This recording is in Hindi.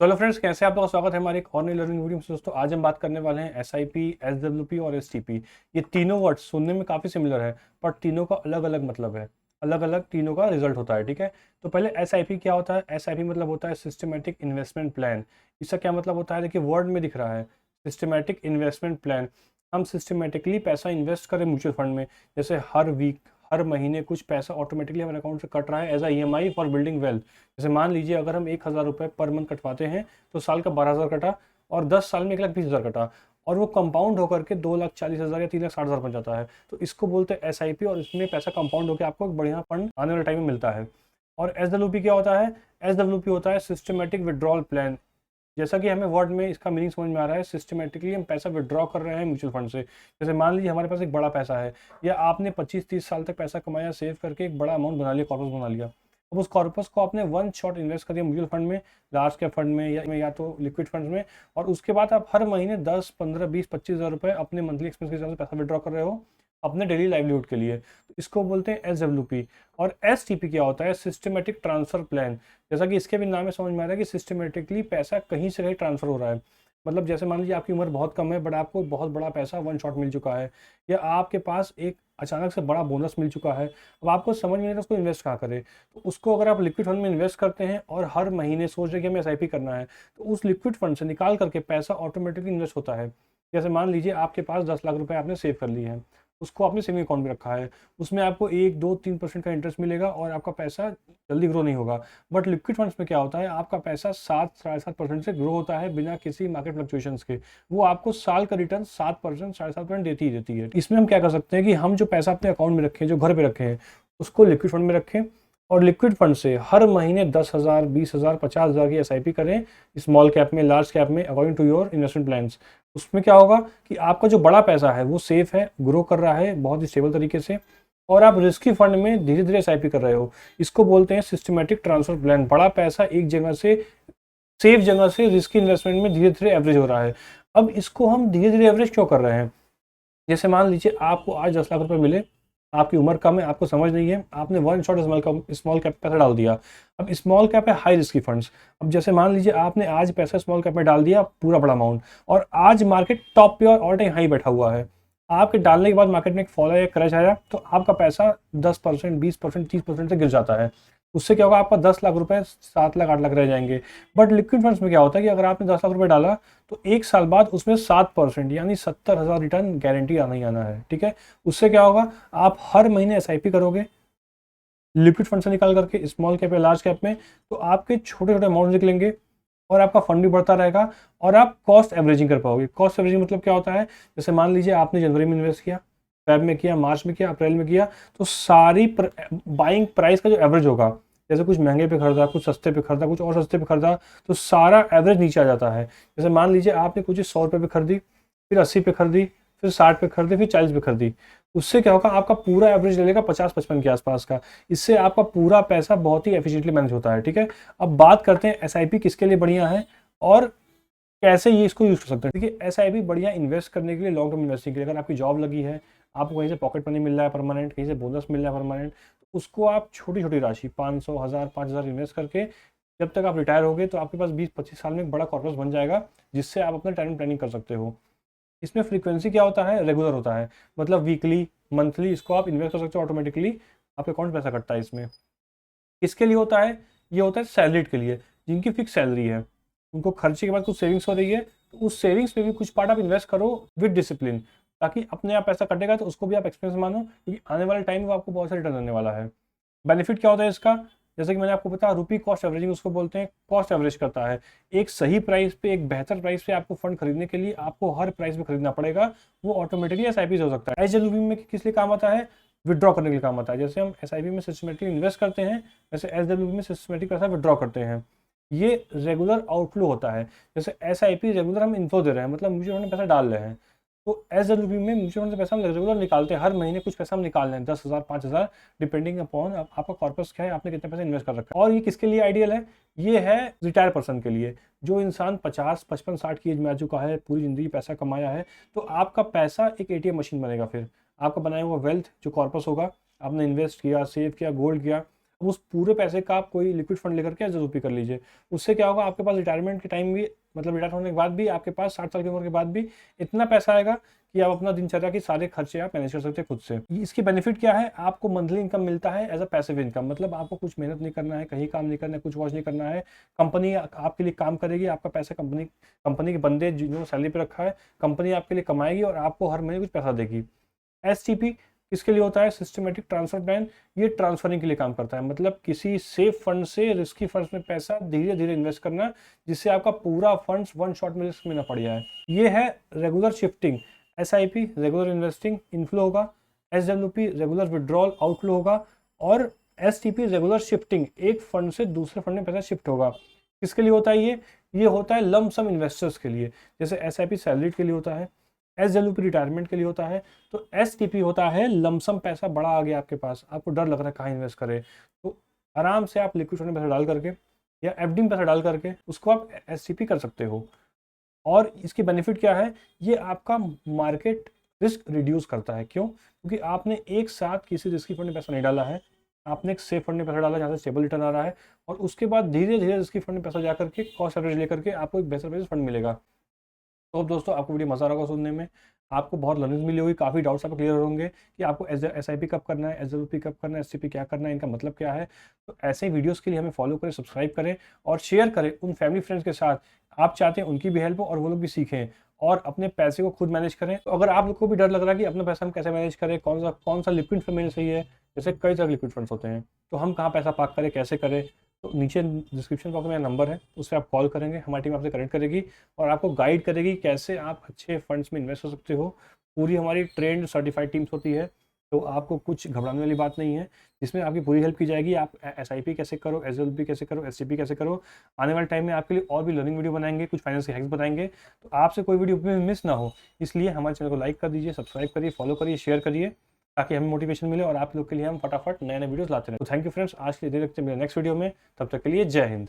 तो हेलो फ्रेंड्स, कैसे आप लोगों का स्वागत है हमारे एक और नई लर्निंग वीडियो में। दोस्तों आज हम बात करने वाले हैं एसआईपी, एसडब्ल्यूपी और एसटीपी। ये तीनों वर्ड्स सुनने में काफ़ी सिमिलर है, पर तीनों का अलग अलग मतलब है, अलग अलग तीनों का रिजल्ट होता है। ठीक है, तो पहले एसआईपी क्या होता है। एसआईपी मतलब होता है सिस्टमेटिक इन्वेस्टमेंट प्लान। इसका क्या मतलब होता है, देखिए वर्ड में दिख रहा है सिस्टमेटिक इन्वेस्टमेंट प्लान। हम सिस्टमेटिकली पैसा इन्वेस्ट करें म्यूचुअल फंड में, जैसे हर वीक हर महीने कुछ पैसा ऑटोमेटिकली हमारे अकाउंट से कट रहा है as a EMI for building wealth. जैसे मान लीजिए अगर हम 1,000 रुपये पर मंथ कटवाते हैं तो साल का 12,000 कटा, और 10 साल में 1,20,000 कटा, और वो कंपाउंड होकर के 2,40,000 या 3,60,000 बन जाता है। तो इसको बोलते हैं एसआईपी, और इसमें पैसा कंपाउंड होकर आपको एक बढ़िया फंड आने वाले टाइम में मिलता है। और एसडब्ल्यूपी क्या होता है। एसडब्ल्यूपी होता है सिस्टमेटिक विड्रॉल प्लान। जैसा कि हमें वर्ड में इसका मीनिंग समझ में आ रहा है, सिस्टमेटिकली हम पैसा विड्रॉ कर रहे हैं म्यूचुअल फंड से। जैसे मान लीजिए हमारे पास एक बड़ा पैसा है, या आपने 25-30 साल तक पैसा कमाया, सेव करके एक बड़ा अमाउंट बना लिया, कॉर्पस बना लिया। अब उस कॉर्पस को आपने वन शॉट इन्वेस्ट कर दिया म्यूचुअल फंड में, लार्ज कैप फंड में या तो लिक्विड फंड में। और उसके बाद आप हर महीने 10, 15, 20, 25 हज़ार रुपये अपने मंथली एक्सपेंस के हिसाब से पैसा विड्रॉ कर रहे हो अपने डेली लाइवलीहुड के लिए। तो इसको बोलते हैं एसडब्ल्यूपी। और एसटीपी क्या होता है, सिस्टमेटिक ट्रांसफर प्लान। जैसा कि इसके भी नाम में समझ में आ रहा है कि सिस्टमेटिकली पैसा कहीं से कहीं ट्रांसफर हो रहा है। मतलब जैसे मान लीजिए आपकी उम्र बहुत कम है, बट आपको बहुत बड़ा पैसा वन शॉट मिल चुका है, या आपके पास एक अचानक से बड़ा बोनस मिल चुका है। अब आपको समझ नहीं आता उसको इन्वेस्ट कहाँ करें। तो उसको अगर आप लिक्विड फंड में इन्वेस्ट करते हैं और हर महीने सोच रहे कि हमें एसआईपी करना है, तो उस लिक्विड फंड से निकाल करके पैसा ऑटोमेटिकली इन्वेस्ट होता है। जैसे मान लीजिए आपके पास 10 लाख रुपए आपने सेव कर लिए हैं, उसको आपने सेविंग अकाउंट में रखा है। उसमें आपको 1, 2, 3% का इंटरेस्ट मिलेगा और आपका पैसा जल्दी ग्रो नहीं होगा। बट लिक्विड फंड्स में क्या होता है, आपका पैसा 7, 7.5% से ग्रो होता है बिना किसी मार्केट फ्लक्चुएशंस के। वो आपको साल का रिटर्न 7%, 7.5% देती ही देती है। इसमें हम क्या कर सकते हैं कि हम जो पैसा अपने अकाउंट में रखें, जो घर पे रखे हैं, उसको लिक्विड फंड में रखें, और लिक्विड फंड से हर महीने 10,000, 20,000, 50,000 की एसआईपी करें, स्मॉल कैप में, लार्ज कैप में, according to your investment plans. उसमें क्या होगा कि आपका जो बड़ा पैसा है वो सेफ है, ग्रो कर रहा है बहुत ही स्टेबल तरीके से, और आप रिस्की फंड में धीरे धीरे एसआईपी कर रहे हो। इसको बोलते हैं सिस्टमेटिक ट्रांसफर प्लान। बड़ा पैसा एक जगह से, सेफ जगह से, रिस्की इन्वेस्टमेंट में धीरे धीरे एवरेज हो रहा है। अब इसको हम धीरे धीरे एवरेज क्यों कर रहे हैं। जैसे मान लीजिए आपको आज 10 लाख रुपए मिले, आपकी उम्र कम है, आपको समझ नहीं है, आपने वन शॉट स्मॉल कैप पैसा डाल दिया। अब स्मॉल कैप है हाई रिस्की फंड्स। अब जैसे मान लीजिए आपने आज पैसा स्मॉल कैप में डाल दिया पूरा बड़ा अमाउंट, और आज मार्केट टॉप पे और ऑल टाइम हाई बैठा हुआ है। आपके डालने के बाद मार्केट में एक फॉल आया, क्रैश आया, तो आपका पैसा 10%, 20%, 30% से गिर जाता है। उससे क्या होगा, आपका 10 लाख रुपए 7 लाख, 8 लाख रह जाएंगे। बट लिक्विड फंड्स में क्या होता है कि अगर आपने 10 लाख रुपए डाला, तो एक साल बाद उसमें 7% यानी 70,000 रिटर्न गारंटी आना ही आना है। ठीक है, उससे क्या होगा, आप हर महीने एसआईपी करोगे लिक्विड फंड से निकाल करके स्मॉल कैप या लार्ज कैप में, तो आपके छोटे छोटे अमाउंट निकलेंगे, और आपका फंड भी बढ़ता रहेगा, और आप कॉस्ट एवरेजिंग कर पाओगे। कॉस्ट एवरेजिंग मतलब क्या होता है, जैसे मान लीजिए आपने जनवरी में इन्वेस्ट किया, फेब में किया, मार्च में किया, अप्रैल में किया, तो सारी बाइंग प्राइस का जो एवरेज होगा, जैसे कुछ महंगे पे खरीदा, कुछ सस्ते पे खरीदा, कुछ और सस्ते पे खरीदा, तो सारा एवरेज नीचे आ जाता है। जैसे मान लीजिए आपने कुछ 100 रुपये पे खरीदी, फिर 80 पे खरीदी, फिर 60 पे खरीदी, फिर 40 पे खरीदी। उससे क्या होगा, आपका पूरा एवरेज लेगा 50-55 के आसपास का। इससे आपका पूरा पैसा बहुत ही एफिशिएंटली मैनेज होता है। ठीक है, अब बात करते हैं एसआईपी किसके लिए बढ़िया है और कैसे ये इसको यूज कर सकते हैं। देखिए एसआईपी बढ़िया इन्वेस्ट करने के लिए, लॉन्ग टर्म इन्वेस्टिंग के लिए। अगर आपकी जॉब लगी है, आपको कहीं से पॉकेट मनी मिल रहा है परमानेंट, कहीं से बोनस मिल रहा है परमानेंट, तो उसको आप छोटी छोटी राशि 500, 1000, 5,000 इन्वेस्ट करके जब तक आप रिटायर होगे, तो आपके पास 20-25 साल में एक बड़ा कॉर्पस बन जाएगा, जिससे आप अपना रिटायरमेंट प्लानिंग कर सकते हो। इसमें फ्रीक्वेंसी क्या होता है, रेगुलर होता है, मतलब वीकली, मंथली इसको आप इन्वेस्ट कर सकते हो ऑटोमेटिकली, आपके अकाउंट पैसा कटता है इसमें। किसके लिए होता है, ये होता है सैलरीड के लिए, जिनकी फिक्स सैलरी है, उनको खर्चे के बाद कुछ सेविंग्स हो रही है, तो उस सेविंग्स में भी कुछ पार्ट आप इन्वेस्ट करो विद डिसिप्लिन, ताकि अपने आप पैसा कटेगा तो उसको भी आप एक्सपेंस मानो, क्योंकि आने वाले टाइम में आपको बहुत सारा रिटर्न देने वाला है। बेनिफिट क्या होता है इसका, जैसे कि मैंने आपको बताया, रुपी कॉस्ट एवरेजिंग उसको बोलते हैं। कॉस्ट एवरेज करता है एक सही प्राइस पे, एक बेहतर प्राइस पे। आपको फंड खरीदने के लिए आपको हर प्राइस में खरीदना पड़ेगा, वो ऑटोमेटिकली एसआईपी हो सकता है। एसडब्ल्यूपी में किस लिए काम आता है, विड्रॉ करने के लिए काम आता है। जैसे हम एसआईपी में सिस्टमेटिक इन्वेस्ट करते हैं, वैसे एसडब्ल्यूपी में सिस्टमेटिक पैसा विड्रॉ करते हैं। ये रेगुलर आउटफ्लो होता है। जैसे एसआईपी रेगुलर हम इन्फ्लो दे रहे हैं, मतलब म्यूचुअल फंड में पैसा डाल रहे हैं, तो एसडब्ल्यूपी में म्यूचुअल फंड से पैसा हम रेगुलर निकालते हैं। हर महीने कुछ पैसा हम निकाल रहे हैं, 10,000, 5,000, डिपेंडिंग अपॉन आपका कॉर्पस क्या है, आपने कितने पैसे इन्वेस्ट कर रखा है। और ये किसके लिए आइडियल है, ये है रिटायर पर्सन के लिए। जो इंसान 50, 55, 60 की एज में आ चुका है, पूरी जिंदगी पैसा कमाया है, तो आपका पैसा एक एटीएम मशीन बनेगा। फिर आपका बनाया हुआ वेल्थ जो कॉर्पस होगा, आपने इन्वेस्ट किया, सेव किया, गोल्ड किया, अब उस पूरे पैसे का आप कोई लिक्विड फंड लेकर के एसडब्ल्यूपी कर लीजिए। उससे क्या होगा, आपके पास रिटायरमेंट के टाइम भी, मतलब रिटायर होने के बाद भी आपके पास 60 साल की उम्र के बाद भी इतना पैसा आएगा कि आप अपना दिनचर्या के सारे खर्चे आप मैनेज कर सकते हैं खुद से। इसकी बेनिफिट क्या है, आपको मंथली इनकम मिलता है एज अ पैसिव इनकम, मतलब आपको कुछ मेहनत नहीं करना है, कहीं काम नहीं करना है, कुछ वॉच नहीं करना है, कंपनी आपके लिए काम करेगी, आपका पैसा कंपनी के बंदे जिन्होंने सैलरी पे रखा है, कंपनी आपके लिए कमाएगी और आपको हर महीने कुछ पैसा देगी। एसटीपी किसके लिए होता है, सिस्टमेटिक ट्रांसफर प्लान। ये ट्रांसफरिंग के लिए काम करता है, मतलब किसी सेफ फंड से रिस्की फंड्स में पैसा धीरे धीरे इन्वेस्ट करना, जिससे आपका पूरा फंड्स वन शॉट में रिस्क में ना पड़ जाए। ये है regular shifting. SIP regular investing inflow होगा, एसडब्ल्यूपी रेगुलर विड्रॉल आउटफ्लो होगा, और एसटीपी रेगुलर शिफ्टिंग, एक फंड से दूसरे फंड में पैसा शिफ्ट होगा। किसके लिए होता है ये होता है लम सम इन्वेस्टर्स के लिए। जैसे एसआईपी सैलरीड के लिए होता है, एसडब्ल्यूपी रिटायरमेंट के लिए होता है, तो एसटीपी होता है लमसम पैसा बड़ा आ गया आपके पास, आपको डर लग रहा है कहाँ इन्वेस्ट करें, तो आराम से आप लिक्विड फंड में पैसा डाल करके या एफडी में पैसा डाल करके उसको आप एसटीपी कर सकते हो। और इसकी बेनिफिट क्या है, ये आपका मार्केट रिस्क रिड्यूस करता है। क्यों? क्योंकि आपने एक साथ किसी रिस्की फंड में पैसा नहीं डाला है, आपने एक सेफ फंड में पैसा डाला जहाँ से स्टेबल रिटर्न आ रहा है, और उसके बाद धीरे धीरे रिस्की फंड में पैसा जाकर के कॉस्ट एवरेज लेकर के आपको एक बेहतर फंड मिलेगा। तो दोस्तों आपको वीडियो मजा आ रहा होगा सुनने में, आपको बहुत लर्निंग मिली होगी, काफ़ी डाउट्स आपको क्लियर होंगे कि आपको एसआईपी कब करना है, एसडब्ल्यूपी कब करना है, एसटीपी क्या करना है, इनका मतलब क्या है। तो ऐसे ही वीडियोस के लिए हमें फॉलो करें, सब्सक्राइब करें और शेयर करें उन फैमिली फ्रेंड्स के साथ। आप चाहते हैं उनकी भी हेल्प हो और वो लोग भी सीखें और अपने पैसे को खुद मैनेज करें। तो अगर आप लोग को भी डर लग रहा है कि अपना पैसा हम कैसे मैनेज करें, कौन सा लिक्विड फंड मैनेज सही है, जैसे कई तरह के लिक्विड फंड्स होते हैं, तो हम कहाँ पैसा पार्क करें, कैसे करें, तो नीचे डिस्क्रिप्शन बॉक्स में मेरा नंबर है, उस पर आप कॉल करेंगे, हमारी टीम आपसे कनेक्ट करेगी और आपको गाइड करेगी कैसे आप अच्छे फंड्स में इन्वेस्ट कर सकते हो। पूरी हमारी ट्रेंड सर्टिफाइड टीम्स होती है, तो आपको कुछ घबराने वाली बात नहीं है, जिसमें आपकी पूरी हेल्प की जाएगी। आप एसआईपी कैसे करो, एसडब्ल्यूपी कैसे करो, एसटीपी कैसे करो। आने वाले टाइम में आपके लिए और भी लर्निंग वीडियो बनाएंगे, कुछ फाइनेंस के हैक्स बताएंगे, तो आपसे कोई वीडियो मिस ना हो, इसलिए हमारे चैनल को लाइक कर दीजिए, सब्सक्राइब करिए, फॉलो करिए, शेयर करिए, ताकि हमें मोटिवेशन मिले और आप लोग के लिए हम फटाफट नए नए वीडियोस लाते रहें। तो थैंक यू फ्रेंड्स, आज के लिए दे रखते हैं मेरे नेक्स्ट वीडियो में, तब तक के लिए जय हिंद।